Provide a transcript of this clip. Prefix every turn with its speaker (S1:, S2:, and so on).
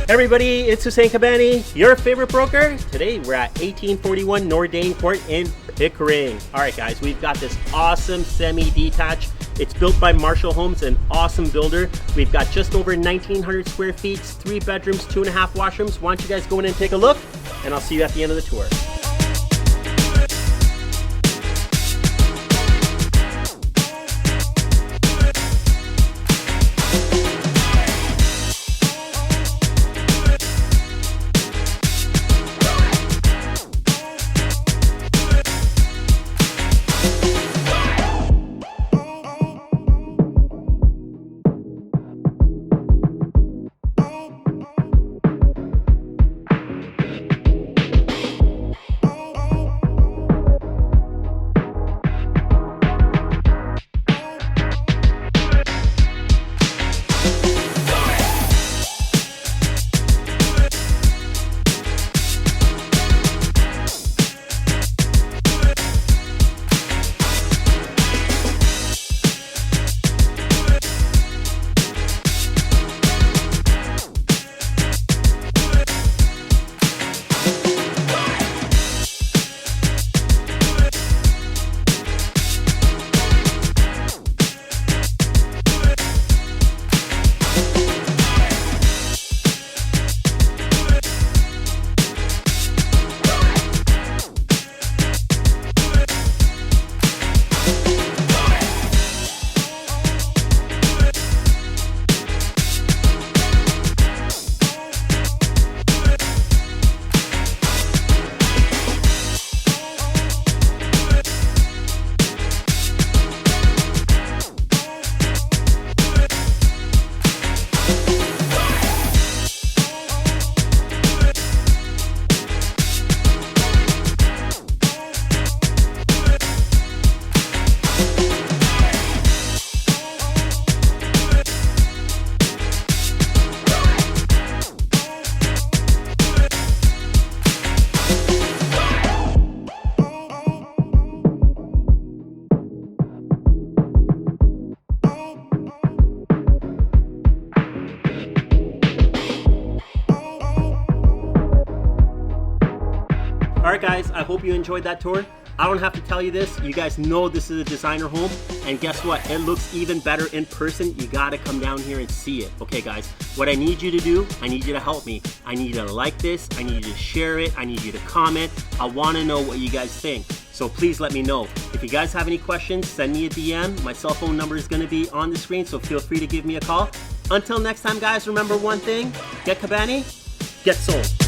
S1: Everybody, it's Hussein Kabani, your favorite broker. Today we're at 1841 Nordane Court in Pickering. All right guys, we've got this awesome semi-detached. It's built by Marshall Homes, an awesome builder. We've got just over 1,900 square feet, 3 bedrooms, 2.5 washrooms. Why don't you guys go in and take a look, and I'll see you at the end of the tour. Alright guys, I hope you enjoyed that tour. I don't have to tell you this, you guys know this is a designer home, and guess what, it looks even better in person. You gotta come down here and see it. Okay guys, what I need you to do, I need you to help me. I need you to like this, I need you to share it, I need you to comment. I wanna know what you guys think, so please let me know. If you guys have any questions, send me a DM. My cell phone number is gonna be on the screen, so feel free to give me a call. Until next time guys, remember one thing, get Kabani, get sold.